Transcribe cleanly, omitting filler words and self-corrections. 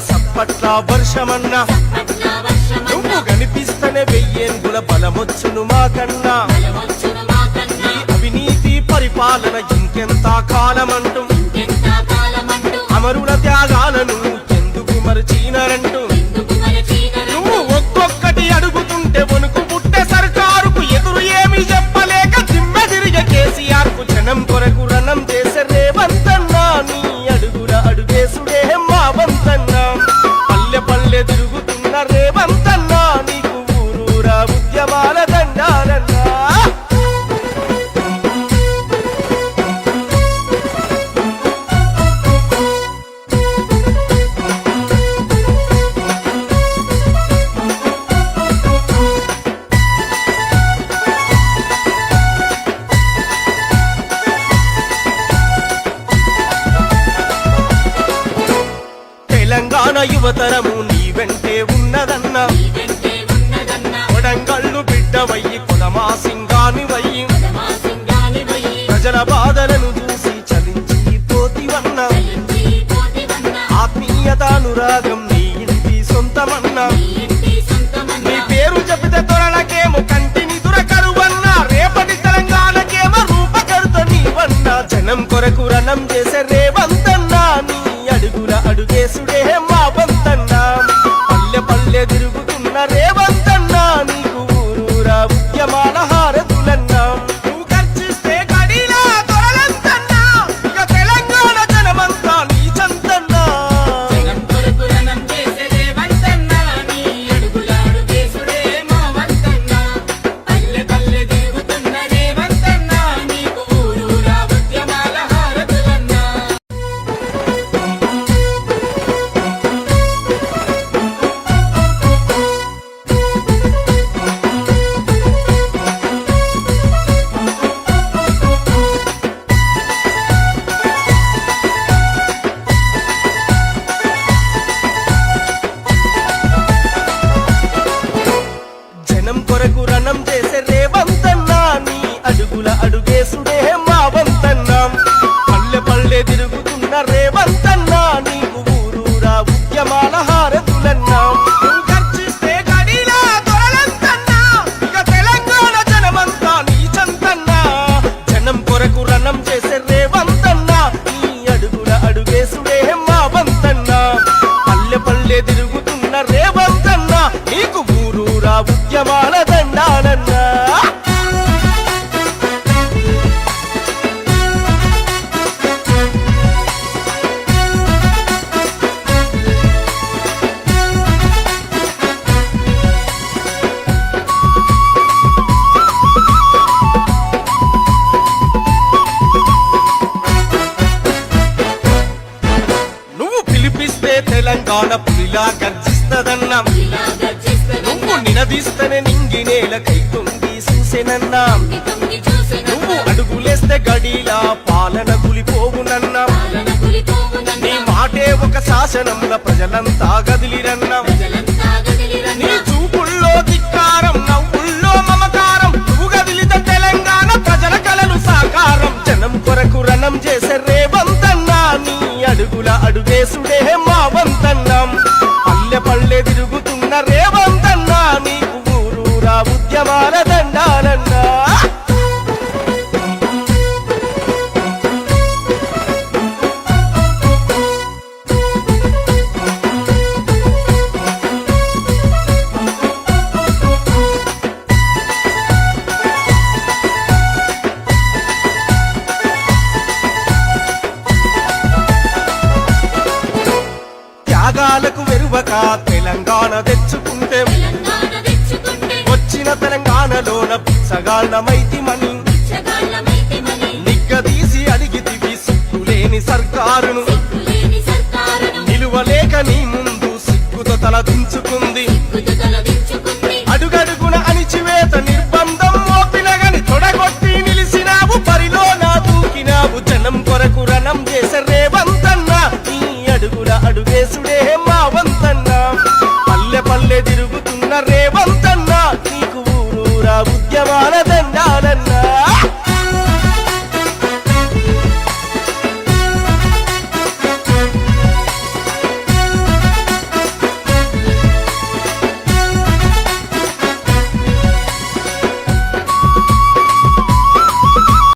సప్పట్ల వర్షమన్నా నువ్వు కనిపిస్తనే వెయ్యేంగుల బలమొచ్చును మాకన్నా ఈ అవినీతి పరిపాలన ఇంకెంత కాలమంటూ అమరుల త్యాగాలను ఎందుకు మరచినారంటూ నువ్వు ఒక్కొక్కటి అడుగుతుంటే వణుకు పుట్టే సర్కారుకు ఎదురు ఏమి చెప్పలేక దిమ్మె తిరిగే కేసీఆర్ కు జనం కొరకు రణం చేసే రేవంతన్నా నీ అడుగుల అడుగేసుడే మా వంతన్నా పల్లె పల్లె తిరుగుతున్న రేవంతన్నా నీకు ఊరూరా ఉద్యమాల దండాలన్నా తెలంగాణ యువతరము నీ వెంటే ఉన్నదన్నా కొడంగళ్ళు బిడ్డవయ్యి కొదమా సింగానివయ్యి ప్రజల బాధలను చూసి చలించి పోతివన్నా ఆత్మీయతానురాగం నీ ఇంటి సొంతమన్నా నీ పేరు చెబితే తొరలకేమో కంటిని దురకరువన్నా రేపటి తెలంగాణకేమో రూపకర్త నీవన్నా జనం కొరకు రణం చేసే రేవంతన్నా నీ అడుగుల అడుగేసుడే మా వంతన్నా పల్లె పల్లె తిరుగుతున్న రేవంతన్నా నీకు ఊరూరా ఉద్యమాల హారతులన్నా నువ్వు గర్జిస్తే గడిలా దొరలంతన్నా ఇక తెలంగాణ జనమంతా నీ చంతన్నా జనం కొరకు రణం చేసే రేవంతన్నా నీ అడుగుల అడుగేసుడే మా వంతన్నా పల్లె పల్లె తిరుగుతున్న రేవంతన్నా నీకు ఊరూరా ఉద్యమాల హారతులన్నా నువ్వు గర్జిస్తే గడిలా దొరలంతన్నా ఇక తెలంగాణ జనమంతా నీ చంతన్నా జనం కొరకు రణం చేసే రేవంతన్నా నీ అడుగుల అడుగేసుడే మా వంతన్నా పల్లె పల్లె తిరుగుతున్న రేవంతన్నా నీకు ఊరూరా ఉద్యమాల దండాలన్నా నువ్వు పిలిపిస్తే తెలంగాణ పులిలా గర్జిస్తదన్నా నువ్వు నినదిస్తనే నింగి నేల కైతుంగి చూసెనన్నా నువ్వు అడుగులేస్తే గడిలా పాలన గులిపోవునన్నా నీ మాటే ఒక శాసనంలో ప్రజలంతా గదిలిరన్నా నీ చూపుల్లో ధిక్కారం నవ్వుల్లో మమకారం నువ్వు గదిలిత తెలంగాణ ప్రజల కలలు సాకారం జనం కొరకు రణం చేసే రేవంతన్నా నీ అడుగుల అడుగేసుడే మా వంతన్నా పల్లె పల్లె తిరుగుతున్న రేవంతన్నా నీకు ఊరూరా ఉద్యమాల దండాలన్నా త్యాగాలకు వెరువక తెలంగాణ తెచ్చుకుంటే వచ్చిన తెలంగాణలోన పిచ్చగాళ్ళమైతిమని నిగ్గదీసి అడిగితివి సిగ్గులేని సర్కారును నిలువలేక నీ ముందు సిగ్గుతో తల దించుకుంది